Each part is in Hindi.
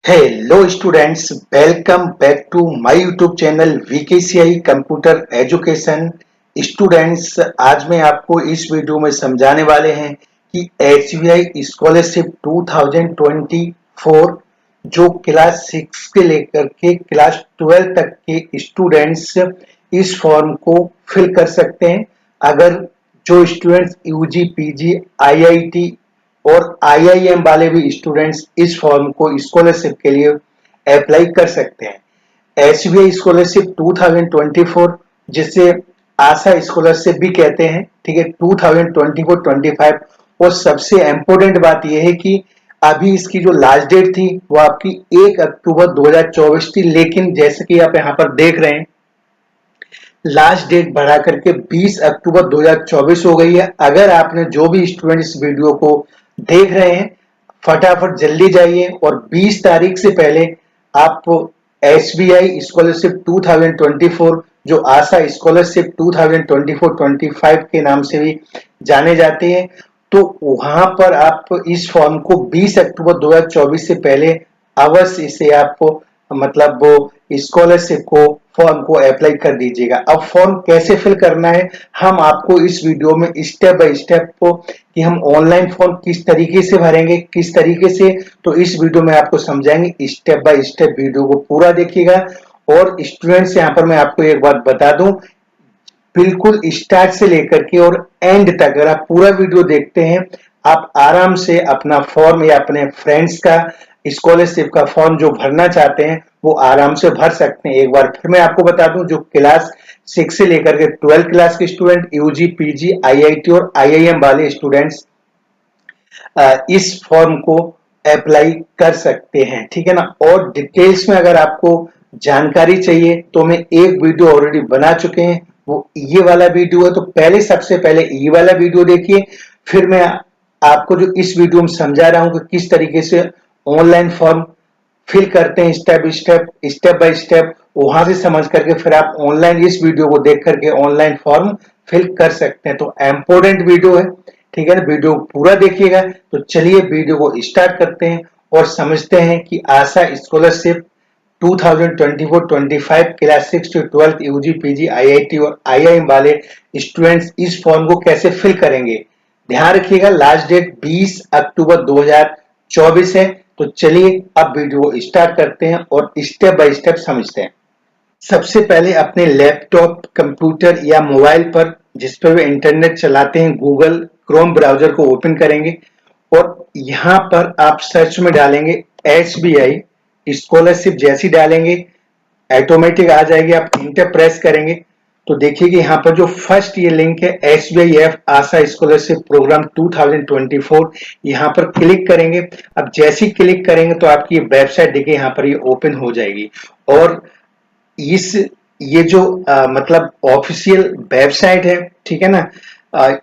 Hello students, welcome back to my YouTube channel VKCI computer education. Students, आज मैं आपको इस वीडियो में समझाने वाले हैं कि एसबीआई स्कॉलरशिप 2024 जो क्लास 6 से लेकर के क्लास 12 तक के स्टूडेंट्स इस फॉर्म को फिल कर सकते हैं। अगर जो स्टूडेंट्स यूजी, पीजी, आईआईटी और आईआईएम वाले भी स्टूडेंट्स इस फॉर्म को स्कॉलरशिप के लिए अप्लाई कर सकते हैं। एसबीआई स्कॉलरशिप 2024 जिसे आशा स्कॉलरशिप भी कहते हैं, ठीक है, 2024-25। और सबसे इम्पोर्टेंट बात यह है कि अभी इसकी जो लास्ट डेट थी वो आपकी 1 अक्टूबर 2024 थी, लेकिन जैसे कि आप यहाँ पर देख रहे हैं लास्ट डेट बढ़ा करके 20 अक्टूबर 2024 हो गई है। अगर आपने जो भी स्टूडेंट इस वीडियो को देख रहे हैं, फटाफट जल्दी जाइए और 20 तारीख से पहले आप एसबीआई स्कॉलरशिप 2024 जो आशा स्कॉलरशिप 2024-25 के नाम से भी जाने जाते हैं, तो वहां पर आप इस फॉर्म को 20 अक्टूबर 2024 से पहले अवश्य इसे आपको मतलब वो स्कॉलरशिप को फॉर्म को अप्लाई कर दीजिएगा। अब फॉर्म कैसे फिल करना है हम आपको इस वीडियो में स्टेप बाय स्टेप को कि हम ऑनलाइन फॉर्म किस तरीके से भरेंगे, किस तरीके से, तो इस वीडियो में आपको समझाएंगे। स्टेप बाय स्टेप वीडियो को पूरा देखिएगा। और स्टूडेंट्स, यहाँ पर मैं आपको एक बात बता दूं, बिल्कुल स्टार्ट से लेकर के और एंड तक अगर आप पूरा वीडियो देखते हैं, आप आराम से अपना फॉर्म या अपने फ्रेंड्स का स्कॉलरशिप का फॉर्म जो भरना चाहते हैं वो आराम से भर सकते हैं। एक बार फिर मैं आपको बता दूं, जो क्लास 6 से लेकर के 12 क्लास के स्टूडेंट, यूजी, पीजी, आईआईटी और आईआईएम वाले स्टूडेंट्स इस फॉर्म को अप्लाई कर सकते हैं, ठीक है ना। और डिटेल्स में अगर आपको जानकारी चाहिए तो मैं एक वीडियो ऑलरेडी बना चुके हैं, वो ये वाला वीडियो है। तो पहले सबसे पहले ये वाला वीडियो देखिए, फिर मैं आपको जो इस वीडियो में समझा रहा हूं कि किस तरीके से ऑनलाइन फॉर्म फिल करते हैं, स्टेप बाय स्टेप, वहां से समझ करके फिर आप ऑनलाइन इस वीडियो को देख करके ऑनलाइन फॉर्म फिल कर सकते हैं। तो इम्पोर्टेंट वीडियो है, ठीक है ना। वीडियो पूरा देखिएगा। तो चलिए वीडियो को स्टार्ट करते हैं और समझते हैं कि आशा स्कॉलरशिप 2024-25 क्लास 6 से 12 यूजी, पीजी, आईआईटी और आईआईएम वाले स्टूडेंट्स इस फॉर्म को कैसे फिल करेंगे। ध्यान रखिएगा, लास्ट डेट 20 अक्टूबर 2024 है। तो चलिए अब वीडियो को स्टार्ट करते हैं और स्टेप बाय स्टेप समझते हैं। सबसे पहले अपने लैपटॉप, कंप्यूटर या मोबाइल पर जिस पर भी इंटरनेट चलाते हैं, गूगल क्रोम ब्राउजर को ओपन करेंगे और यहाँ पर आप सर्च में डालेंगे एसबीआई स्कॉलरशिप। जैसी डालेंगे ऑटोमेटिक आ जाएगी, आप इंटर प्रेस करेंगे तो देखिए कि यहाँ पर जो फर्स्ट ये लिंक है एसबीआईएफ आशा स्कॉलरशिप प्रोग्राम 2024, यहाँ पर क्लिक करेंगे। अब जैसे ही क्लिक करेंगे तो आपकी वेबसाइट देखिए यहाँ पर ये ओपन हो जाएगी। और इस ये जो मतलब ऑफिशियल वेबसाइट है, ठीक है ना,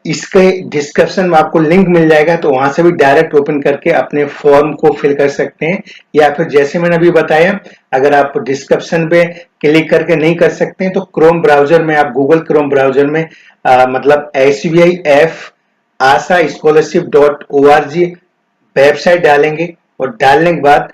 इसके डिस्क्रिप्शन में आपको लिंक मिल जाएगा, तो वहां से भी डायरेक्ट ओपन करके अपने फॉर्म को फिल कर सकते हैं। या फिर जैसे मैंने अभी बताया, अगर आप डिस्क्रिप्शन पे क्लिक करके नहीं कर सकते हैं तो क्रोम ब्राउजर में आप गूगल क्रोम ब्राउजर में मतलब SBIF आशा scholarship.org वेबसाइट डालेंगे और डालने के बाद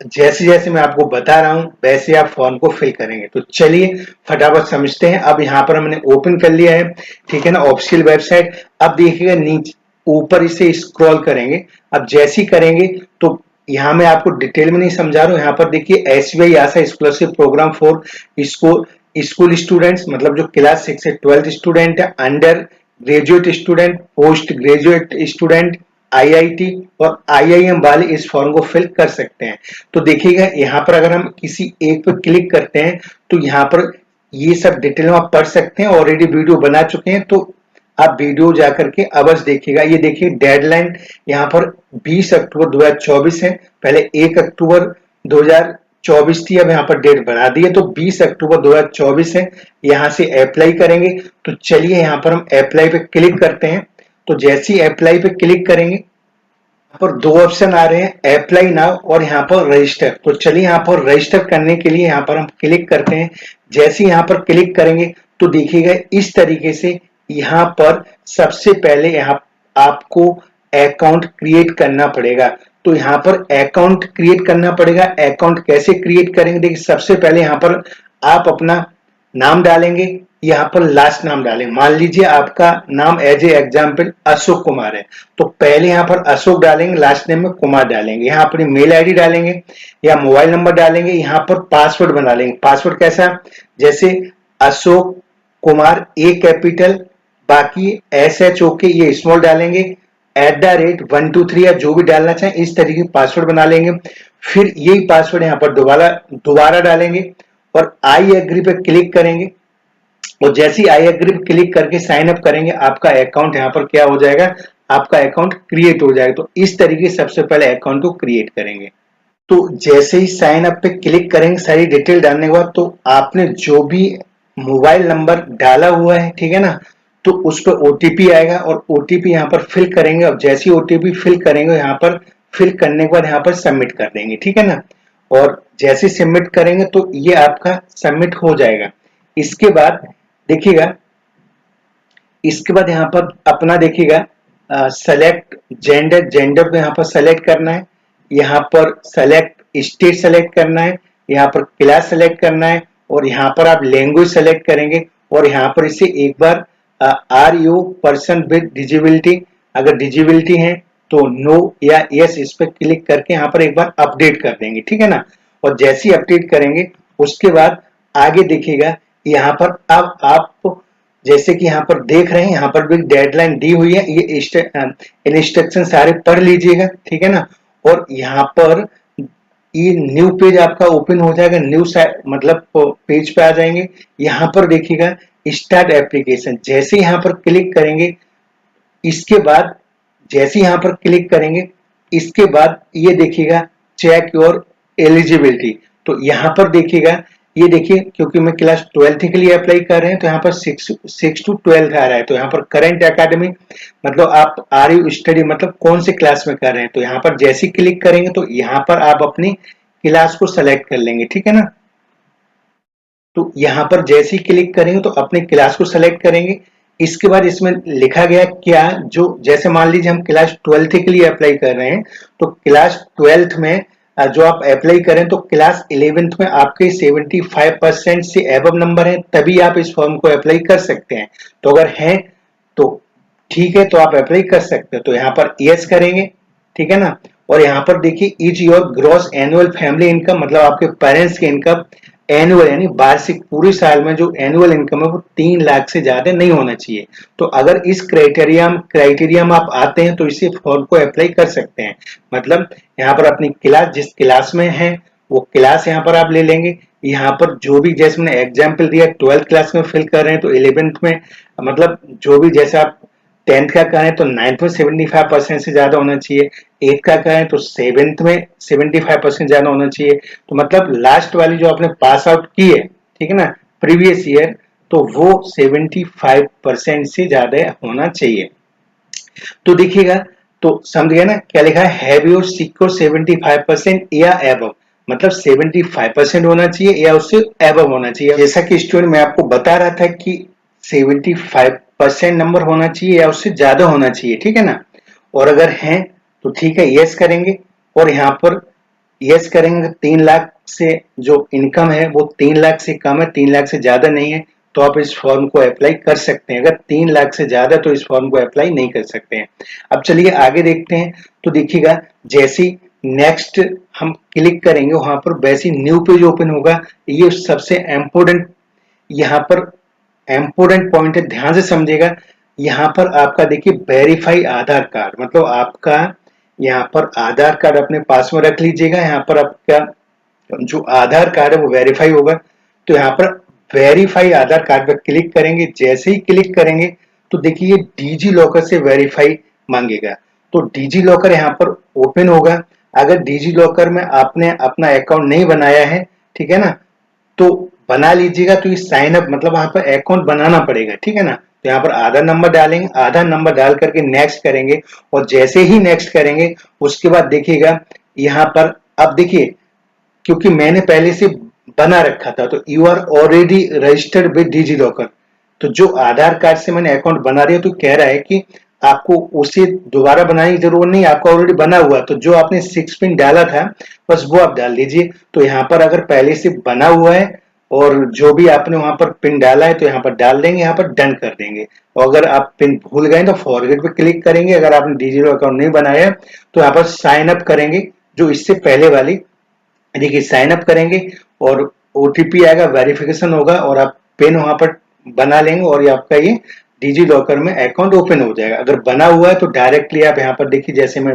जैसे जैसे मैं आपको बता रहा हूं वैसे आप फॉर्म को फिल करेंगे। तो चलिए फटाफट समझते हैं। अब यहाँ पर हमने ओपन कर लिया है, ठीक है ना, ऑफिशियल वेबसाइट। अब देखिएगा नीचे ऊपर इसे स्क्रॉल करेंगे। अब जैसे ही करेंगे तो यहाँ मैं आपको डिटेल में नहीं समझा रहा हूँ, यहाँ पर देखिए SBI Asha scholarship program for school students, मतलब जो क्लास 6 से 12 स्टूडेंट है, under graduate student, post graduate student, IIT और आईआईएम वाले इस फॉर्म को फिल कर सकते हैं। तो देखिएगा यहाँ पर अगर हम किसी एक पर क्लिक करते हैं तो यहाँ पर ये सब डिटेल में आप पढ़ सकते हैं, ऑलरेडी वीडियो बना चुके हैं, तो आप वीडियो जाकर के अवश्य देखिएगा। ये देखिए डेडलाइन यहाँ पर 20 अक्टूबर 2024 है, पहले 1 अक्टूबर 2024 थी, अब यहाँ पर डेट बढ़ा दी है तो 20 अक्टूबर 2024 है। यहाँ से अप्लाई करेंगे। तो चलिए यहाँ पर हम अप्लाई पे क्लिक करते हैं। तो जैसे ही अप्लाई पे क्लिक करेंगे, यहाँ पर दो ऑप्शन आ रहे हैं, अप्लाई नाउ और यहाँ पर रजिस्टर। तो चलिए यहाँ पर रजिस्टर करने के लिए यहाँ पर हम क्लिक करते हैं। जैसे यहाँ पर क्लिक करेंगे तो देखिएगा इस तरीके से यहाँ पर सबसे पहले यहाँ आपको अकाउंट क्रिएट करना पड़ेगा। तो यहाँ पर अकाउंट क्रिएट करना पड़ेगा। अकाउंट कैसे क्रिएट करेंगे, देखिए सबसे पहले यहाँ पर आप अपना नाम डालेंगे, यहाँ पर लास्ट नाम डालेंगे। मान लीजिए आपका नाम as a example Ashok Kumar है, तो पहले यहाँ पर अशोक डालेंगे, लास्ट नेम में कुमार डालेंगे, यहाँ अपनी मेल आईडी डालेंगे या मोबाइल नंबर डालेंगे, यहाँ पर पासवर्ड बना लेंगे। पासवर्ड कैसा, जैसे अशोक कुमार ए कैपिटल, बाकी SHOK ये स्मॉल डालेंगे, @123 या जो भी डालना चाहें इस तरीके के पासवर्ड बना लेंगे। फिर यही पासवर्ड यहाँ पर दोबारा डालेंगे और आई एग्री पे क्लिक करेंगे, और जैसे ही आई एग्री पे क्लिक करके साइन अप करेंगे, आपका अकाउंट यहाँ पर क्या हो जाएगा, आपका अकाउंट क्रिएट हो जाएगा। तो इस तरीके से सबसे पहले अकाउंट को क्रिएट करेंगे। तो जैसे ही साइन अप पे क्लिक करेंगे सारी डिटेल डालने के बाद, तो आपने जो भी मोबाइल नंबर डाला हुआ है, ठीक है ना, तो उस पर ओटीपी आएगा और ओटीपी यहाँ पर फिल करेंगे। और जैसे ही ओटीपी फिल करेंगे, यहाँ पर फिल करने के बाद यहाँ पर सबमिट कर देंगे, ठीक है ना। और जैसे सबमिट करेंगे तो ये आपका सबमिट हो जाएगा। इसके बाद देखिएगा, इसके बाद यहाँ पर अपना देखिएगा सेलेक्ट जेंडर को यहाँ पर सेलेक्ट करना है, यहाँ पर सेलेक्ट स्टेट सेलेक्ट करना है, यहाँ पर क्लास सेलेक्ट करना है, और यहाँ पर आप लैंग्वेज सेलेक्ट करेंगे। और यहाँ पर इसे एक बार are you person with disability, अगर डिजेबिलिटी है तो नो या यस इस पर क्लिक करके यहाँ पर एक बार अपडेट कर देंगे, ठीक है ना। और जैसे ही अपडेट करेंगे उसके बाद आगे देखिएगा, यहाँ पर अब आप जैसे कि यहाँ पर देख रहे हैं, यहाँ पर भी डेडलाइन दी हुई है, ये इंस्ट्रक्शन सारे पढ़ लीजिएगा, ठीक है ना। और यहाँ पर ये न्यू पेज आपका ओपन हो जाएगा, न्यू मतलब पेज पे आ जाएंगे। यहाँ पर देखिएगा स्टार्ट एप्लीकेशन, जैसे यहाँ पर क्लिक करेंगे, इसके बाद जैसे यहाँ पर क्लिक करेंगे, इसके बाद ये देखिएगा चेक योर एलिजिबिलिटी। तो यहाँ पर देखिएगा, ये देखिए क्योंकि मैं क्लास 12th के लिए अप्लाई कर रहे हैं, तो यहाँ पर 6 to 12 आ रहा है। तो यहाँ पर करंट एकेडमी मतलब आप आर यू स्टडी मतलब कौन से क्लास में कर रहे हैं, तो यहाँ पर जैसे क्लिक करेंगे तो यहाँ पर आप अपनी क्लास को सेलेक्ट कर लेंगे, ठीक है ना। तो यहाँ पर जैसे ही क्लिक करेंगे तो अपने क्लास को सेलेक्ट करेंगे। इसके बाद इसमें लिखा गया क्या, जो जैसे मान लीजिए हम क्लास 12th के लिए अप्लाई कर रहे हैं, तो क्लास 12th में जो आप अप्लाई करें तो क्लास 11th में आपके 75% से एबव नंबर है, तभी आप इस फॉर्म को अप्लाई कर सकते हैं। तो अगर हैं तो ठीक है, तो आप अप्लाई कर सकते हैं। तो यहाँ पर यस करेंगे, ठीक है ना। और यहाँ पर देखिए is your gross annual family income, मतलब आपके पेरेंट्स की इनकम एनुअल यानी वार्षिक पूरे साल में जो एनुअल इनकम है वो 3 लाख से ज्यादा नहीं होना चाहिए। तो अगर इस क्राइटेरिया में आप आते हैं तो इसी फॉर्म को अप्लाई कर सकते हैं। मतलब यहाँ पर अपनी क्लास जिस क्लास में है वो क्लास यहाँ पर आप ले लेंगे। यहाँ पर जो भी जैसे मैंने एग्जाम्पल दिया 12th क्लास में फिल कर रहे हैं तो 11th में, मतलब जो भी जैसे आप 10th का करें तो 9th में 75% से ज्यादा होना चाहिए, 8th का करें तो 7th में 75% ज्यादा होना चाहिए। तो मतलब लास्ट वाली जो आपने पास आउट की है, ठीक है ना, प्रीवियस ईयर, तो वो 75% से ज्यादा होना चाहिए। तो देखिएगा, तो समझ गए ना क्या लिखा है, हैव योर सिक्योर 75% या एबव, मतलब 75% होना चाहिए या उससे एबव होना चाहिए। जैसा कि स्टूडेंट मैं आपको बता रहा था कि 75% नंबर होना चाहिए या उससे ज्यादा होना चाहिए, ठीक है ना। और अगर हैं तो ठीक है, यस करेंगे। और यहाँ पर यस करेंगे, 3 लाख से जो इनकम है वो 3 लाख से कम है, 3 लाख से ज्यादा नहीं है, तो आप इस फॉर्म को अप्लाई कर सकते हैं। अगर 3 लाख से ज्यादा तो इस फॉर्म को अप्लाई नहीं कर सकते हैं। अब चलिए आगे देखते हैं। तो देखिएगा जैसे नेक्स्ट हम क्लिक करेंगे वहां पर वैसे न्यू पेज ओपन होगा। ये सबसे इम्पोर्टेंट यहाँ पर इम्पोर्टेंट पॉइंट है, ध्यान से समझिएगा। यहाँ पर आपका देखिए वेरीफाई आधार कार्ड, मतलब आपका यहाँ पर आधार कार्ड अपने पास में रख लीजिएगा। यहाँ पर आपका जो आधार कार्ड है वो वेरीफाई होगा। तो यहाँ पर वेरीफाई आधार कार्ड पर क्लिक करेंगे, जैसे ही क्लिक करेंगे तो देखिए ये डिजी लॉकर से वेरीफाई मांगेगा। तो डिजी लॉकर यहाँ पर ओपन होगा। अगर डिजी लॉकर में आपने अपना अकाउंट नहीं बनाया है, ठीक है ना, तो बना लीजिएगा। तो ये साइन अप मतलब वहां पर अकाउंट बनाना पड़ेगा, ठीक है ना। तो यहाँ पर आधार नंबर डालेंगे, आधार नंबर डाल करके नेक्स्ट करेंगे। और जैसे ही नेक्स्ट करेंगे उसके बाद देखिएगा यहाँ पर, अब देखिए क्योंकि मैंने पहले से बना रखा था तो you are already registered with digi locker. तो जो आधार कार्ड से मैंने अकाउंट बना दिया तो कह रहा है कि आपको उसे दोबारा बनाने की जरूरत नहीं, आपका ऑलरेडी बना हुआ है। तो जो आपने 6 पिन डाला था बस वो आप डाल दीजिए। तो यहाँ पर अगर पहले से बना हुआ है और जो भी आपने वहां पर पिन डाला है तो यहाँ पर डाल देंगे, यहाँ पर डन कर देंगे। और अगर आप पिन भूल गए तो फॉरगेट पे क्लिक करेंगे। अगर आपने डिजिटल अकाउंट नहीं बनाया है तो यहाँ पर साइन अप करेंगे, जो इससे पहले वाली, देखिए साइन अप करेंगे और ओटीपी आएगा, वेरिफिकेशन होगा और आप पिन वहां पर बना लेंगे और ये आपका ये डिजी लॉकर में अकाउंट ओपन हो जाएगा। अगर बना हुआ है तो डायरेक्टली आप यहाँ पर देखिए, जैसे मैं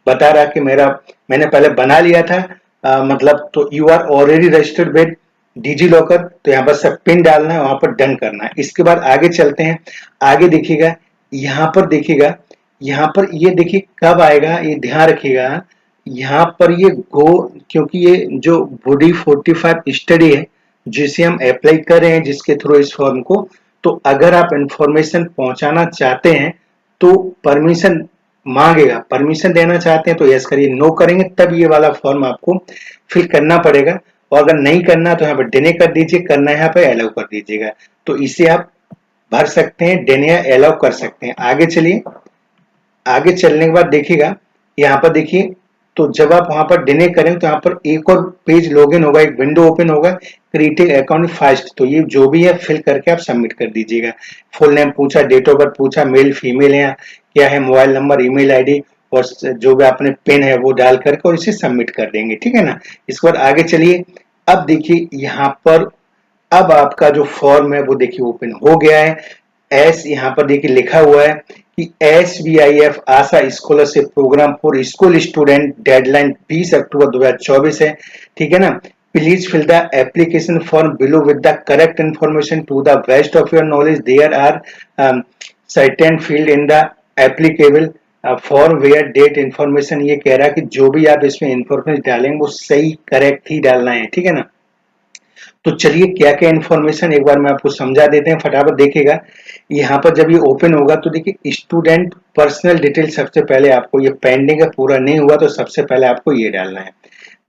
बता रहा कि मैंने पहले बना लिया था, मतलब तो you are already registered with digi locker. तो यहाँ पर सब पिन डालना है, वहां पर डन करना है। इसके बाद आगे चलते हैं। आगे देखिएगा, यहाँ पर देखिएगा, यहाँ पर ये देखिए कब आएगा, ये ध्यान रखिएगा। यहाँ पर ये गो, क्योंकि ये जो बॉडी 45 स्टडी है जिसे हम अप्लाई कर रहे हैं, जिसके थ्रू इस फॉर्म को, तो अगर आप इंफॉर्मेशन पहुंचाना चाहते हैं तो परमिशन मांगेगा। परमिशन देना चाहते हैं तो यस करिए, नो करेंगे तब ये वाला फॉर्म आपको फिल करना पड़ेगा। और अगर नहीं करना तो यहाँ पर डिने कर दीजिए, करना है यहाँ पे अलाउ कर दीजिएगा। तो इसे आप भर सकते हैं, डिने या अलाउ कर सकते हैं। आगे चलिए। आगे चलने के बाद देखिएगा, यहाँ पर देखिए, तो जब आप वहां पर डिने करें तो यहाँ पर एक और पेज लॉगिन होगा, एक विंडो ओपन होगा, क्रिएटिंग अकाउंट फास्ट। तो ये जो भी है फिल करके आप सबमिट कर दीजिएगा। फुल नेम पूछा, डेट ऑफ बर्थ पूछा, मेल फीमेल है क्या है, मोबाइल नंबर, ईमेल आईडी और जो भी आपने पिन है वो डाल करके और इसे सबमिट कर देंगे, ठीक है ना। इसके बाद आगे चलिए। अब देखिए यहाँ पर, अब आपका जो फॉर्म है वो देखिए ओपन हो गया है। एस यहाँ पर देखिए लिखा हुआ है कि SBIF Asha scholarship program for school student, deadline 20 October 2024 है, ठीक है ना। Please fill the application form below with the correct information to the best of your knowledge. There are certain field in the applicable form where date information. ये कह रहा है कि जो भी आप इसमें इंफॉर्मेशन डालेंगे वो सही करेक्ट ही डालना है, ठीक है ना। तो चलिए क्या क्या इन्फॉर्मेशन एक बार मैं आपको समझा देते हैं, फटाफट देखिएगा। यहाँ पर जब ये ओपन होगा तो देखिए स्टूडेंट पर्सनल डिटेल सबसे पहले आपको, ये पेंडिंग है पूरा नहीं हुआ तो सबसे पहले आपको ये डालना है,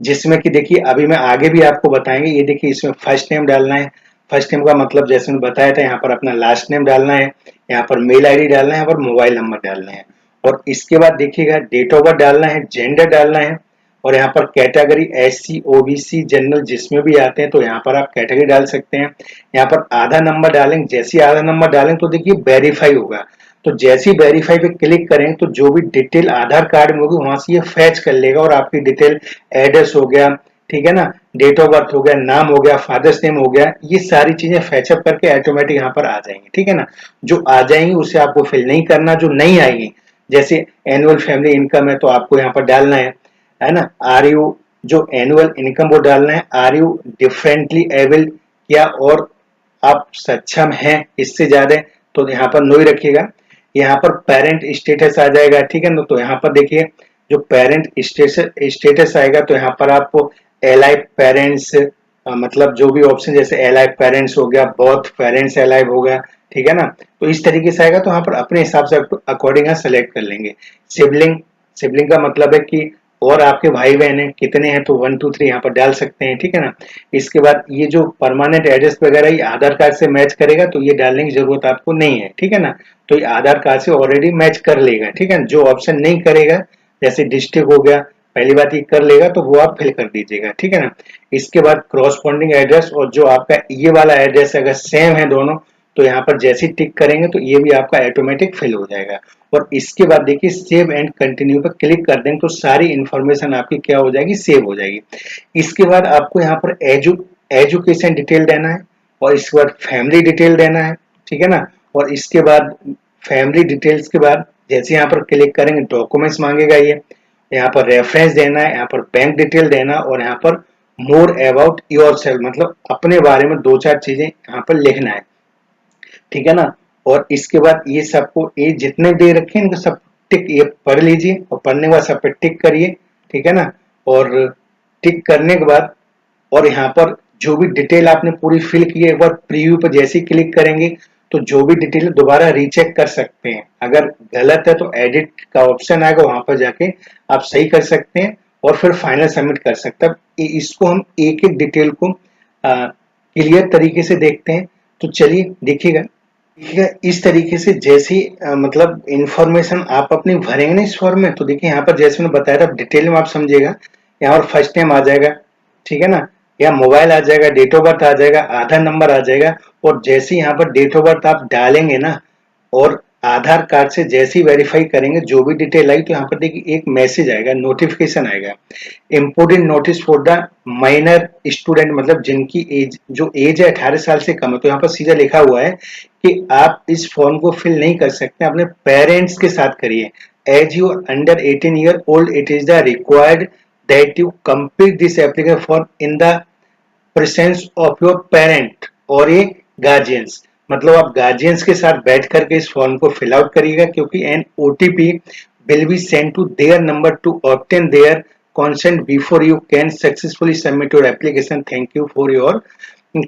जिसमें कि देखिए अभी मैं आगे भी आपको बताएंगे। ये देखिए इसमें फर्स्ट नेम डालना है। फर्स्ट नेम का मतलब जैसे मैंने बताया था, यहाँ पर अपना लास्ट नेम डालना है, यहाँ पर मेल आईडी डालना है, यहाँ पर मोबाइल नंबर डालना है। और इसके बाद देखिएगा डेट ऑफ बर्थ डालना है, जेंडर डालना है और यहाँ पर कैटेगरी SC OBC जनरल जिसमें भी आते हैं तो यहाँ पर आप कैटेगरी डाल सकते हैं। यहाँ पर आधार नंबर डालेंगे, जैसे आधार नंबर डालेंगे तो देखिए वेरीफाई होगा। तो जैसे ही वेरीफाई पे क्लिक करें तो जो भी डिटेल आधार कार्ड में होगी वहां से ये फैच कर लेगा और आपकी डिटेल, एड्रेस हो गया, ठीक है ना, डेट ऑफ बर्थ हो गया, नाम हो गया, फादर्स नेम हो गया, ये सारी चीजें फैचअप करके ऑटोमेटिक यहाँ पर आ जाएंगी, ठीक है ना। जो आ जाएंगी उसे आपको फिल नहीं करना, जो नहीं आएंगी जैसे एनुअल फैमिली इनकम है तो आपको यहाँ पर डालना है ना। आर यू, जो एनुअल इनकम वो डालना है। आर यू डिफरेंटली एबल, क्या और आप सक्षम हैं इससे ज्यादा, तो यहाँ पर नो ही रखिएगा। यहाँ पर पेरेंट स्टेटस आ जाएगा, ठीक है ना। तो यहाँ पर देखिए जो पेरेंट स्टेटस आएगा तो यहाँ पर आपको एलाइव पेरेंट्स, मतलब जो भी ऑप्शन जैसे एलाइव पेरेंट्स हो गया, बर्थ पेरेंट्स एलाइव हो गया, ठीक है ना। तो इस तरीके से आएगा तो यहाँ पर अपने हिसाब से अकॉर्डिंग सेलेक्ट कर लेंगे। सिबलिंग, सिबलिंग का मतलब है कि और आपके भाई बहन है कितने हैं तो 1 2 3 यहाँ पर डाल सकते हैं, ठीक है ना। इसके बाद ये जो परमानेंट एड्रेस वगैरह ये आधार कार्ड से मैच करेगा तो ये डालने की जरूरत आपको नहीं है, ठीक है ना। तो ये आधार कार्ड से ऑलरेडी मैच कर लेगा, ठीक है। जो ऑप्शन नहीं करेगा जैसे डिस्ट्रिक्ट हो गया, पहली बात ये कर लेगा तो वो आप फिल कर दीजिएगा, ठीक है ना। इसके बाद क्रॉसपॉन्डिंग एड्रेस और जो आपका ये वाला एड्रेस अगर सेम है दोनों तो यहाँ पर जैसे टिक करेंगे तो ये भी आपका ऑटोमेटिक फिल हो जाएगा। और इसके बाद देखिए सेव एंड कंटिन्यू पर क्लिक कर देंगे तो सारी इंफॉर्मेशन आपकी क्या हो जाएगी, सेव हो जाएगी। इसके बाद आपको यहाँ पर एजुकेशन डिटेल देना है और इसके बाद फैमिली डिटेल देना है, ठीक है ना। और इसके बाद फैमिली डिटेल्स के बाद जैसे यहाँ पर क्लिक करेंगे डॉक्यूमेंट्स मांगेगा ये, यहाँ पर रेफरेंस देना है, यहाँ पर बैंक डिटेल देना और यहाँ पर मोर अबाउट योर सेल्फ, मतलब अपने बारे में 2 4 चीजें यहाँ पर लिखना है, ठीक है ना। और इसके बाद ये सबको, ये जितने दे रखे हैं इनको सब टिक ये पढ़ लीजिए और पढ़ने के बाद सब पे टिक करिए, ठीक है ना। और टिक करने के बाद और यहाँ पर जो भी डिटेल आपने पूरी फिल की है एक बार प्रीव्यू पर जैसे ही क्लिक करेंगे तो जो भी डिटेल दोबारा रीचेक कर सकते हैं। अगर गलत है तो एडिट का ऑप्शन आएगा, वहां पर जाके आप सही कर सकते हैं और फिर फाइनल सबमिट कर सकते हैं। इसको हम एक एक डिटेल को क्लियर तरीके से देखते हैं। तो चलिए देखिएगा, देखिएगा इस तरीके से जैसे ही मतलब इंफॉर्मेशन आप अपनी भरेंगे ना इस फॉर्म में, तो देखिए यहाँ पर जैसे मैंने बताया था डिटेल में आप समझिएगा। यहाँ पर फर्स्ट नेम आ जाएगा, ठीक है ना, या मोबाइल आ जाएगा, डेट ऑफ बर्थ आ जाएगा, आधार नंबर आ जाएगा। और जैसे ही यहाँ पर डेट ऑफ बर्थ आप डालेंगे ना, और आधार कार्ड से जैसे ही वेरीफाई करेंगे जो भी डिटेल आई, तो यहाँ पर देखिए एक मैसेज आएगा, नोटिफिकेशन आएगा, important notice for the minor student, मतलब जिनकी एज, जो एज है 18 साल से कम है। तो यहाँ पर सीधा लिखा हुआ है कि आप इस फॉर्म को फिल नहीं कर सकते, अपने पेरेंट्स के साथ करिए। As you under 18 year old, it is the required that you complete this application form in the presence of your parent और ये गार्जियंस। मतलब आप गार्जियंस के साथ बैठ करके इस फॉर्म को फिल आउट करिएगा, क्योंकि an OTP will be sent to their number to obtain their consent before you can successfully submit your application. Thank you for your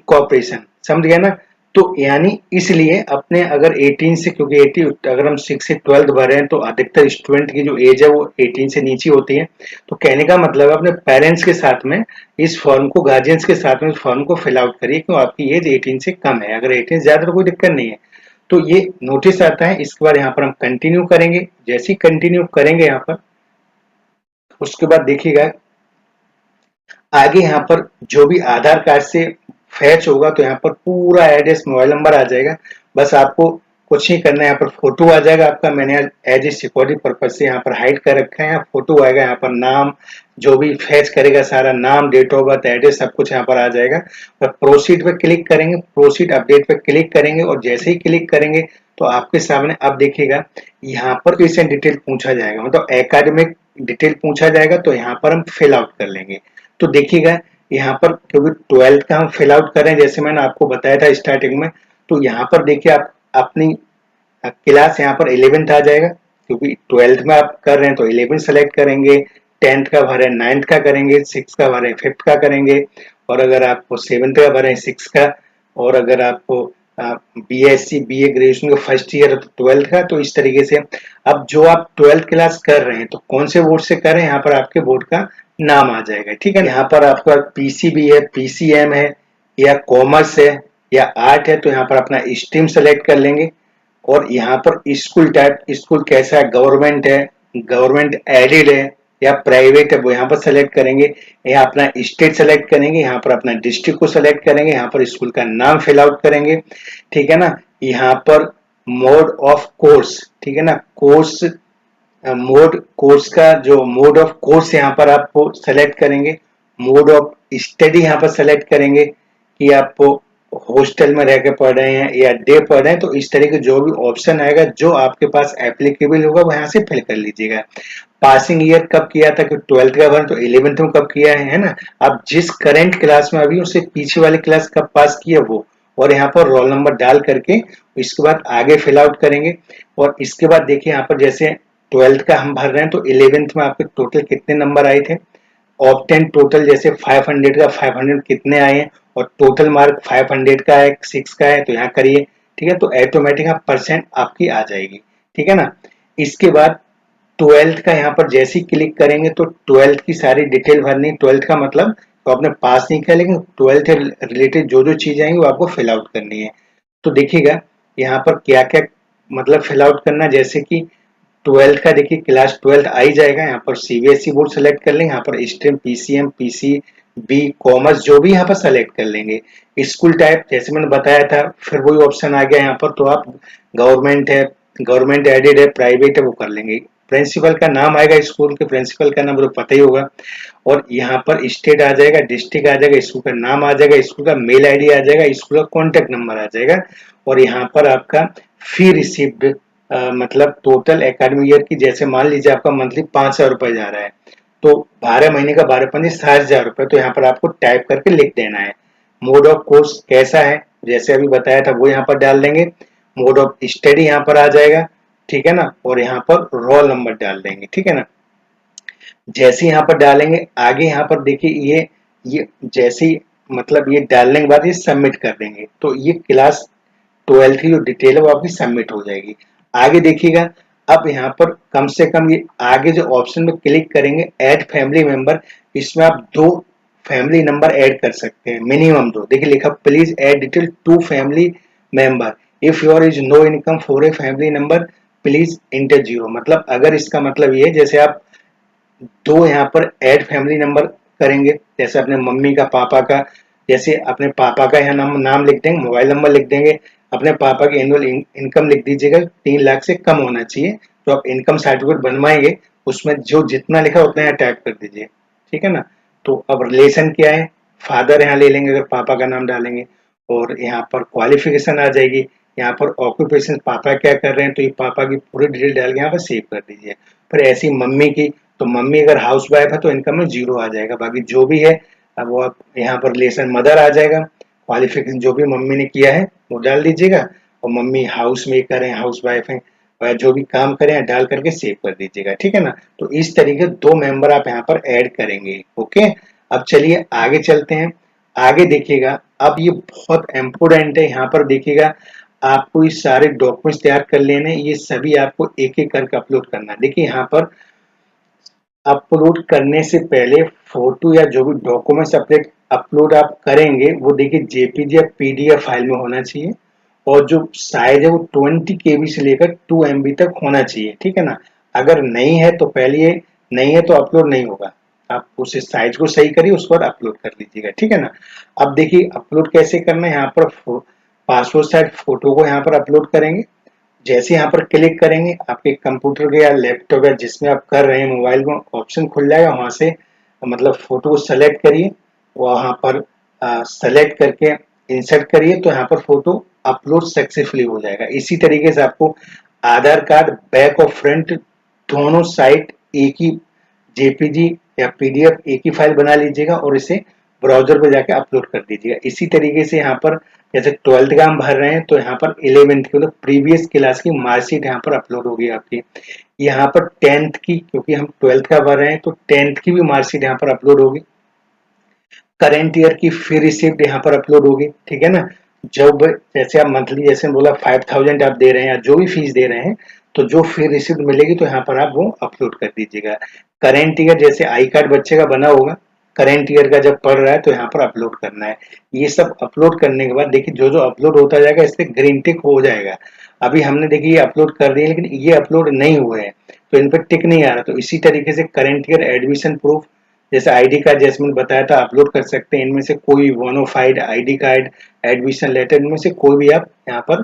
cooperation. समझ गया ना। तो यानी इसलिए अपने अगर 18 से, क्योंकि 18 अगर हम 6 से 12 भर रहे हैं तो अधिकतर स्टूडेंट की जो एज है वो 18 से नीचे होती है। तो कहने का मतलब अपने पेरेंट्स के साथ में इस फॉर्म को, गार्जियंस के साथ में इस फॉर्म को फिल आउट करिए, क्यों आपकी एज 18 से कम है। अगर 18 से ज्यादा तो कोई दिक्कत नहीं है। तो ये नोटिस आता है, इसके बाद यहाँ पर हम कंटिन्यू करेंगे। जैसे ही कंटिन्यू करेंगे यहाँ पर, उसके बाद देखिएगा आगे यहाँ पर जो भी आधार कार्ड से फैच होगा, तो यहाँ पर पूरा एड्रेस, मोबाइल नंबर आ जाएगा। बस आपको कुछ नहीं करना है, यहाँ पर फोटो आ जाएगा आपका। मैंने एज ए सिक्योरिटी पर्पज से यहाँ पर हाइड कर रखा है। यहाँ फोटो आएगा, यहाँ पर नाम, जो भी फैच करेगा सारा नाम, डेट ऑफ बर्थ, एड्रेस, सब कुछ यहाँ पर आ जाएगा। और प्रोसीड पे क्लिक करेंगे, प्रोसीड अपडेट पे क्लिक करेंगे, और जैसे ही क्लिक करेंगे तो आपके सामने अब देखिएगा यहाँ पर पेशेंट डिटेल पूछा जाएगा, मतलब एकेडमिक डिटेल पूछा जाएगा। तो यहाँ पर हम फिल आउट कर लेंगे। तो देखिएगा यहाँ पर, क्योंकि 12th का हम फिल आउट कर रहे हैं जैसे मैंने आपको बताया था स्टार्टिंग में, तो यहाँ पर देखिए आप अपनी क्लास यहाँ पर 11th आ जाएगा, क्योंकि 12th में आप कर रहे हैं तो 11th सेलेक्ट करेंगे। 10th का भरे 9th का करेंगे, 6th का भरे 5th का करेंगे, और अगर आपको 7th का भरे 6th का, और अगर आपको बीएससी बीए ग्रेजुएशन का फर्स्ट ईयर है तो 12th का। तो इस तरीके से अब जो आप 12th क्लास कर रहे हैं तो कौन से बोर्ड से कर रहे हैं, यहाँ पर आपके बोर्ड का नाम आ जाएगा, ठीक है। यहाँ पर आपका पीसीबी है, पीसीएम है, या कॉमर्स है, या आर्ट है, तो यहाँ पर अपना स्ट्रीम सेलेक्ट कर लेंगे। और यहाँ पर स्कूल टाइप, स्कूल कैसा है, गवर्नमेंट है, गवर्नमेंट एडेड है, या प्राइवेट है, वो यहाँ पर सेलेक्ट करेंगे। यहाँ अपना स्टेट सेलेक्ट करेंगे, यहाँ पर अपना डिस्ट्रिक्ट को सेलेक्ट करेंगे, यहाँ पर स्कूल का नाम फिल आउट करेंगे, ठीक है ना। यहाँ पर मोड ऑफ कोर्स, ठीक है ना, कोर्स मोड, कोर्स का जो मोड ऑफ कोर्स यहाँ पर आपको सेलेक्ट करेंगे। मोड ऑफ स्टडी यहाँ पर सेलेक्ट करेंगे कि आपको हॉस्टल में रह के पढ़ रहे हैं या डे पढ़ रहे हैं। तो इस तरह के जो भी ऑप्शन आएगा जो आपके पास एप्लीकेबल होगा वो यहाँ से फिल कर लीजिएगा। पासिंग ईयर कब किया था, कि 12th का भर तो 11th में कब किया है ना। आप जिस करंट क्लास में अभी उससे पीछे वाली क्लास कब पास किया वो, और यहाँ पर रोल नंबर डाल करके इसके बाद आगे फिल आउट करेंगे। और इसके बाद देखिए यहाँ पर जैसे 12th का हम भर रहे हैं तो 11th में आपके टोटल कितने नंबर आए थे, ऑप्टेन टोटल जैसे 500 का 500 कितने आए हैं, और टोटल मार्क 500 का है 6 का है, तो यहाँ करिए, ठीक है। तो ऑटोमेटिक आप परसेंट आपकी आ जाएगी, ठीक है ना। इसके बाद 12th का यहाँ पर जैसे ही क्लिक करेंगे तो 12th की सारी डिटेल भरनी। 12th का मतलब तो आपने पास नहीं किया, लेकिन 12th से रिलेटेड जो जो चीजें आएंगी वो आपको फिल आउट करनी है। तो देखिएगा यहाँ पर क्या क्या मतलब फिल आउट करना, जैसे कि 12th का देखिए क्लास 12th आ ही जाएगा। यहाँ पर सीबीएसई बोर्ड सेलेक्ट कर लेंगे, यहाँ पर स्ट्रीम पीसीएम पीसीबी कॉमर्स जो भी यहाँ पर सेलेक्ट कर लेंगे। स्कूल टाइप जैसे मैंने बताया था, फिर वही ऑप्शन आ गया यहाँ पर, तो आप गवर्नमेंट है, गवर्नमेंट एडेड है, प्राइवेट है, वो कर लेंगे। प्रिंसिपल का नाम आएगा, स्कूल के प्रिंसिपल का नाम तो पता ही होगा। और यहाँ पर स्टेट आ जाएगा, डिस्ट्रिक्ट आ जाएगा, स्कूल का नाम आ जाएगा, स्कूल का मेल आईडी आ जाएगा, स्कूल का कॉन्टेक्ट नंबर आ जाएगा। और यहाँ पर आपका फी रिसिप्ट, मतलब टोटल एकेडमिक ईयर की, जैसे मान लीजिए आपका मंथली 5,000 रुपए जा रहा है, तो 12 महीने का 12 7,000 रुपए, तो यहाँ पर आपको टाइप करके लिख देना है। मोड ऑफ कोर्स कैसा है, जैसे अभी बताया था वो यहाँ पर डाल देंगे। मोड ऑफ स्टडी यहाँ पर आ जाएगा, ठीक है ना। और यहाँ पर रोल नंबर डाल देंगे, ठीक है ना। जैसे यहाँ पर डालेंगे आगे, यहाँ पर देखिए ये जैसे ही मतलब ये डालने के बाद ये सबमिट कर देंगे, तो ये क्लास 12th की जो डिटेल है वो आपकी सबमिट हो जाएगी। आगे देखिएगा, अब यहाँ पर कम से कम ये आगे जो ऑप्शन में क्लिक करेंगे ऐड फैमिली मेंबर, इसमें आप 2 फैमिली नंबर ऐड कर सकते हैं, मिनिमम 2। देखिए लिखा please add detail 2 family member, if your is no income for a family number please enter zero. मतलब अगर इसका मतलब ये है, जैसे आप दो यहाँ पर ऐड फैमिली नंबर करेंगे, जैसे अपने मम्मी का, पापा का, जैसे अपने पापा का यहाँ नाम लिख देंगे, मोबाइल नंबर लिख देंगे, अपने पापा की एनुअल इनकम लिख दीजिएगा, 3 लाख से कम होना चाहिए। तो आप इनकम सर्टिफिकेट बनवाएंगे, उसमें जो जितना लिखा उतना यहाँ टाइप कर दीजिए, ठीक है ना। तो अब रिलेशन क्या है, फादर यहाँ ले लेंगे अगर पापा का नाम डालेंगे, और यहाँ पर क्वालिफिकेशन आ जाएगी, यहाँ पर ऑक्यूपेशन पापा क्या कर रहे हैं, तो ये पापा की पूरी डिटेल डाल के यहाँ पर सेव कर दीजिए। फिर ऐसी मम्मी की, तो मम्मी अगर हाउस वाइफ है तो इनकम में जीरो आ जाएगा, बाकी जो भी है अब वो आप यहाँ पर रिलेशन मदर आ जाएगा, क्वालिफिकेशन जो भी मम्मी ने किया है वो डाल दीजिएगा, और मम्मी हाउस मेकर है, हाउस वाइफ है, वह जो भी काम करें डाल करके सेव कर दीजिएगा, ठीक है ना। तो इस तरीके 2 मेंबर आप यहाँ पर ऐड करेंगे, ओके। अब चलिए आगे चलते हैं। आगे देखिएगा, अब ये बहुत इम्पोर्टेंट है, यहाँ पर देखिएगा आपको ये सारे डॉक्यूमेंट्स तैयार कर लेने, ये सभी आपको एक एक करके अपलोड करना है। देखिए यहाँ पर अपलोड करने से पहले फोटो या जो भी डॉक्यूमेंट्स अपलोड आप करेंगे वो देखिए जेपीजी या पीडीएफ फाइल में होना चाहिए, और जो साइज है वो 20 KB से लेकर 2 MB तक होना चाहिए, ठीक है ना। अगर नहीं है तो पहले ये नहीं है तो अपलोड नहीं होगा, आप उस साइज को सही करिए, उसके बाद अपलोड कर लीजिएगा, ठीक है ना। अब देखिए अपलोड कैसे करना है, यहाँ पर पासपोर्ट साइज फोटो को यहाँ पर अपलोड करेंगे। जैसे यहाँ पर क्लिक करेंगे, आपके कंप्यूटर के या लैपटॉप या जिसमें आप कर रहे हैं मोबाइल में ऑप्शन खुल जाएगा, वहां से मतलब फोटो को सेलेक्ट करिए, वहां पर सेलेक्ट करके इंसर्ट करिए, तो यहाँ पर फोटो अपलोड सक्सेसफुली हो जाएगा। इसी तरीके से आपको आधार कार्ड बैक और फ्रंट दोनों साइड एक ही जेपीजी या पीडीएफ एक ही फाइल बना लीजिएगा, और इसे ब्राउजर पे जाके अपलोड कर दीजिएगा। इसी तरीके से यहाँ पर जैसे 12th का हम भर रहे हैं, तो यहाँ पर 11th की मतलब प्रीवियस क्लास की मार्कशीट यहाँ पर अपलोड होगी आपकी। यहाँ पर 10th की, क्योंकि हम 12th का भर रहे हैं तो 10th की भी मार्कशीट यहाँ पर अपलोड होगी। करेंट ईयर की फी रिसिप्ट यहाँ पर अपलोड होगी, ठीक है ना। जब जैसे आप मंथली, जैसे बोला 5000 आप दे रहे हैं या जो भी फीस दे रहे हैं, तो जो फी रिसिप्ट मिलेगी तो यहाँ पर आप वो अपलोड कर दीजिएगा। करेंट ईयर जैसे आई कार्ड बच्चे का बना होगा, करेंट ईयर का जब पढ़ रहा है तो यहाँ पर अपलोड करना है। ये सब अपलोड करने के बाद देखिए जो जो अपलोड होता जाएगा इस पे ग्रीन टिक हो जाएगा। अभी हमने देखिए ये अपलोड कर दिए, लेकिन ये अपलोड नहीं हुए हैं तो इन पर टिक नहीं आ रहा। तो इसी तरीके से करेंट ईयर एडमिशन प्रूफ, जैसे आईडी कार्ड जैसे मैंने बताया था अपलोड कर सकते हैं, इनमें से कोई bonafide ID card, admission letter, इनमें से कोई भी आप यहाँ पर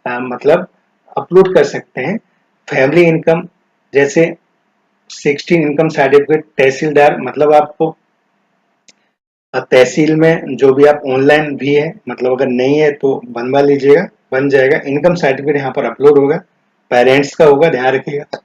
मतलब अपलोड कर सकते हैं। फैमिली इनकम जैसे 16 इनकम सर्टिफिकेट, तहसीलदार मतलब आपको तहसील में जो भी आप ऑनलाइन भी है, मतलब अगर नहीं है तो बनवा लीजिएगा, बन जाएगा। इनकम सर्टिफिकेट यहाँ पर अपलोड होगा, पेरेंट्स का होगा, ध्यान रखिएगा।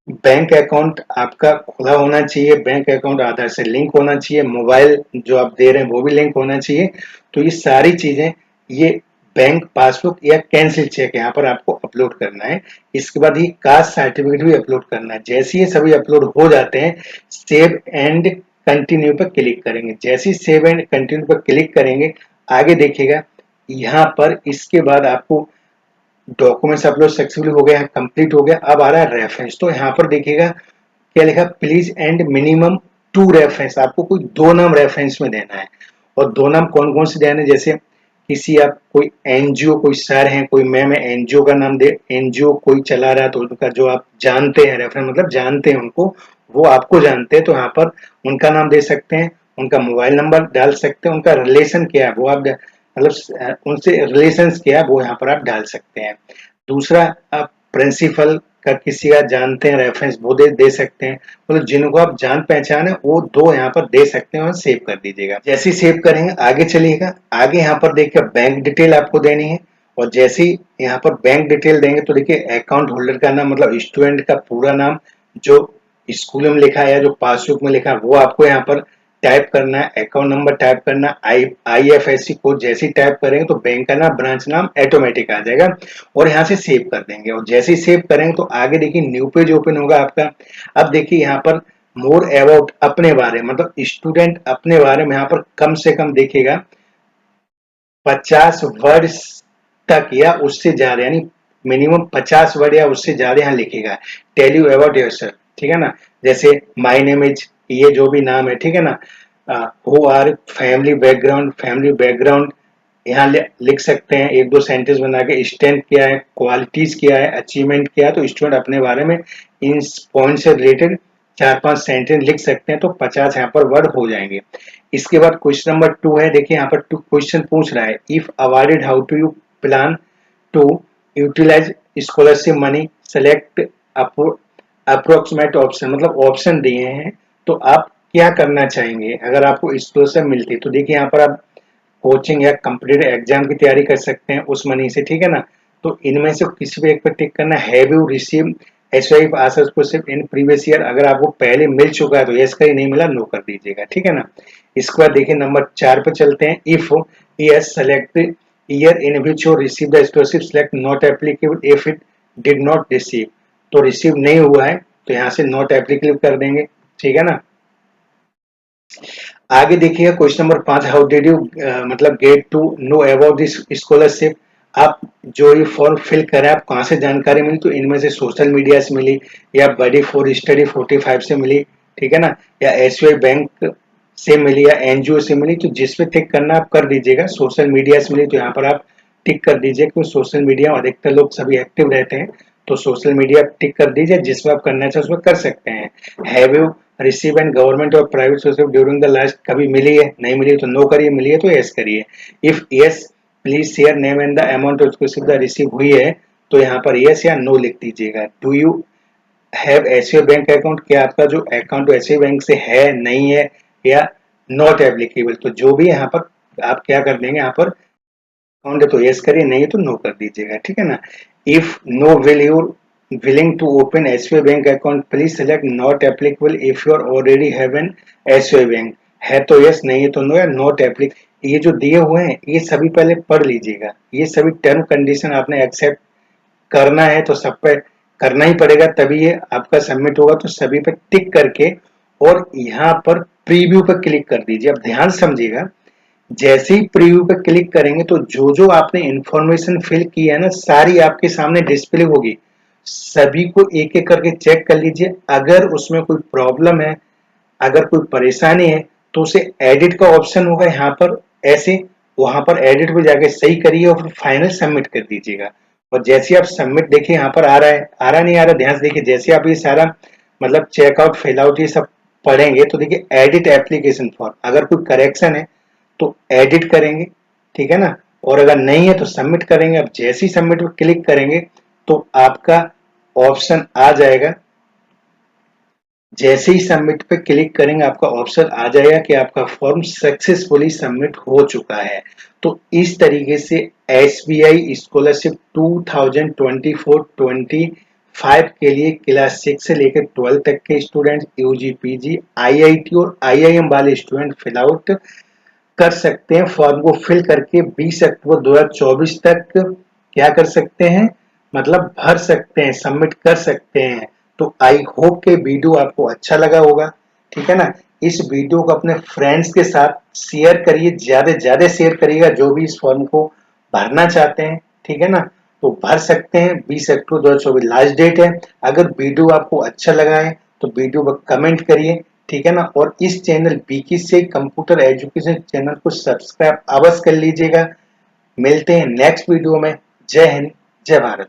बैंक अकाउंट आपका खुला होना चाहिए, बैंक अकाउंट आधार से लिंक होना चाहिए, मोबाइल जो आप दे रहे हैं वो भी लिंक होना चाहिए। तो ये सारी चीजें, ये बैंक पासबुक या कैंसिल चेक यहाँ पर आपको अपलोड करना है। इसके बाद ये कास्ट सर्टिफिकेट भी अपलोड करना है। जैसे ये सभी अपलोड हो जाते हैं, सेव एंड कंटिन्यू पर क्लिक करेंगे। जैसे ही सेव एंड कंटिन्यू पर क्लिक करेंगे, आगे देखिएगा यहाँ पर इसके बाद आपको डॉक्यूमेंट्स अपलोड सक्सेसफुल हो गया, कंप्लीट हो गया। अब आ रहा है रेफरेंस, तो यहाँ पर देखिएगा क्या लिखा, प्लीज एंड मिनिमम 2 रेफरेंस, आपको कोई 2 नाम रेफरेंस में देना है। और 2 नाम कौन कौन से देने, जैसे किसी आप कोई एनजीओ, कोई सर हैं, कोई मैम है, एनजीओ का नाम दे, एनजीओ कोई चला रहा है तो उनका जो आप जानते हैं, रेफरेंस मतलब जानते हैं उनको, वो आपको जानते हैं, तो यहाँ पर उनका नाम दे सकते हैं, उनका मोबाइल नंबर डाल सकते हैं, उनका रिलेशन क्या है वो आप मतलब उनसे रिलेशन क्या है वो यहाँ पर आप डाल सकते हैं। दूसरा, आप प्रिंसिपल का किसी का जानते हैं रेफरेंस वो दे सकते हैं, मतलब जिनको आप जान पहचान है वो 2 यहाँ पर दे सकते हैं, और सेव कर दीजिएगा। जैसे ही सेव करेंगे आगे चलिएगा, आगे यहाँ पर देखिए बैंक डिटेल आपको देनी है, और जैसे ही यहाँ पर बैंक डिटेल देंगे तो देखिए अकाउंट होल्डर का नाम मतलब स्टूडेंट का पूरा नाम, जो स्कूल में लिखा है या जो पासबुक में लिखा है वो आपको यहाँ पर टाइप करना है, अकाउंट नंबर टाइप करना, IFSC कोड जैसे ही टाइप करेंगे तो बैंक का नाम, ब्रांच नाम ऑटोमेटिक आ जाएगा, और यहाँ से सेव कर देंगे। और जैसे ही सेव करेंगे तो आगे देखिए न्यू पेज ओपन होगा आपका। अब देखिए यहाँ पर मोर अबाउट, अपने बारे मतलब स्टूडेंट अपने बारे में यहाँ पर कम से कम देखिएगा 50 वर्ड तक या उससे ज्यादा, यानी मिनिमम 50 वर्ड या उससे ज्यादा यहाँ लिखेगा। टेल यू अबाउट योरसेल्फ, ठीक है ना। जैसे माय नेम इज, ये जो भी नाम है, ठीक है ना। हु आर, फैमिली बैकग्राउंड यहाँ लिख सकते हैं एक दो सेंटेंस बना के, स्ट्रेंथ क्या है, क्वालिटीज क्या है, अचीवमेंट क्या है। तो स्टूडेंट अपने बारे में इन पॉइंट से रिलेटेड 4-5 सेंटेंस लिख सकते हैं, तो 50 यहाँ पर वर्ड हो जाएंगे। इसके बाद क्वेश्चन नंबर 2 है, देखिए यहाँ पर 2 क्वेश्चन पूछ रहा है, if awarded how to you plan to utilize scholarship money, select approximate option, मतलब ऑप्शन दिए हैं, तो आप क्या करना चाहेंगे अगर आपको स्कॉलरशिप मिलती। तो देखिए यहाँ पर आप कोचिंग या कॉम्पिटिटिव एग्जाम की तैयारी कर सकते हैं उस मनी से, ठीक है ना। तो इनमें से किसी भी एक पर टिक करना। हैव यू रिसीव एसवाइप आसर्स को सिर्फ इन प्रीवियस ईयर, अगर आपको पहले मिल चुका है तो यस करिए, नहीं मिला नो कर दीजिएगा, ठीक है ना। इसके बाद देखिए नंबर 4 पे चलते हैं, if yes select year in which you receive the scholarship, select not applicable if it did not receive. तो रिसीव नहीं हुआ है तो यहाँ से नॉट एप्लीकेबल कर देंगे, ठीक है ना। आगे देखिएगा question number 5, how did you मतलब get to know about this scholarship. आप जो ये फॉर्म फिल करें आप कहाँ से जानकारी मिली, तो इनमें से सोशल मीडिया से मिली, या बडी फॉर स्टडी 45 से मिली, ठीक है ना, या एसबीआई बैंक से मिली, या एनजीओ से मिली। तो जिस पे टिक करना आप कर दीजिएगा। सोशल मीडिया से मिली तो यहाँ पर आप टिक कर दीजिए, क्योंकि सोशल मीडिया में अधिकतर लोग सभी एक्टिव रहते हैं, तो सोशल मीडिया टिक कर दीजिए, जिसमें आप करना चाहे उसमें कर सकते हैं। Have you receive and government और private source during the last, कभी मिली है, नहीं मिली तो नो करिए, मिली है तो यस करिए। If yes please share name and the amount उसको रिसीव हुई है, तो यहाँ पर यस या नो लिख दीजिएगा। Do you have SBI bank account, क्या आपका जो अकाउंट एसबीआई बैंक से है, नहीं है, या नॉट एप्लीकेबल। तो जो भी यहाँ पर आप क्या कर देंगे, यहाँ पर अकाउंट है तो यस करिए, नहीं है तो नो कर दीजिएगा, ठीक है ना। If no will you willing to open SBI bank account, please select not applicable if you are already have an SBI bank. है तो यस, नहीं है तो नो, या नॉट एप्लीकेबल। ये जो दिए हुए हैं ये सभी पहले पढ़ लीजिएगा, ये सभी टर्म कंडीशन आपने एक्सेप्ट करना है तो सब पे करना ही पड़ेगा, तभी ये आपका सबमिट होगा। तो सभी पे टिक करके और यहाँ पर प्रीव्यू पे क्लिक कर दीजिए। अब ध्यान समझिएगा, जैसे ही प्रीव्यू पे क्लिक करेंगे तो जो जो आपने इंफॉर्मेशन फिल की है ना, सारी आपके सामने डिस्प्ले होगी। सभी को एक एक करके चेक कर लीजिए, अगर उसमें कोई प्रॉब्लम है, अगर कोई परेशानी है, तो उसे एडिट का ऑप्शन होगा यहाँ पर, ऐसे वहां पर एडिट पे जाके सही करिए और फिर फाइनल सबमिट कर दीजिएगा। और जैसे आप सबमिट देखिए यहाँ पर आ रहा है, आ रहा नहीं आ रहा, ध्यान से देखिए। जैसे आप ये सारा मतलब चेकआउट फिल आउट ये सब पढ़ेंगे तो देखिए एडिट एप्लीकेशन फॉर्म, अगर कोई करेक्शन है तो एडिट करेंगे, ठीक है ना, और अगर नहीं है तो सबमिट करेंगे। अब जैसे ही सबमिट पर क्लिक करेंगे तो आपका ऑप्शन आ जाएगा, जैसे ही सबमिट पे क्लिक करेंगे आपका ऑप्शन आ जाएगा कि आपका फॉर्म सक्सेसफुली सबमिट हो चुका है। तो इस तरीके से एसबीआई स्कॉलरशिप 2024-25 के लिए क्लास 6 से लेकर 12 तक के स्टूडेंट, यूजी पीजी आईआईटी और आईआईएम वाले स्टूडेंट फिल आउट कर सकते हैं। फॉर्म को फिल करके 20 अक्टूबर 2024 तक क्या कर सकते हैं, मतलब भर सकते हैं, सबमिट कर सकते हैं। तो आई होप के वीडियो आपको अच्छा लगा होगा, ठीक है ना। इस वीडियो को अपने फ्रेंड्स के साथ शेयर करिए, ज्यादा से ज्यादा शेयर करिएगा जो भी इस फॉर्म को भरना चाहते हैं, ठीक है ना। तो भर सकते हैं, 20 अक्टूबर 2024 लास्ट डेट है। अगर वीडियो आपको अच्छा लगा है तो वीडियो पर कमेंट करिए, ठीक है ना। और इस चैनल बीकी से कंप्यूटर एजुकेशन चैनल को सब्सक्राइब अवश्य कर लीजिएगा। मिलते हैं नेक्स्ट वीडियो में। जय हिंद, जय भारत।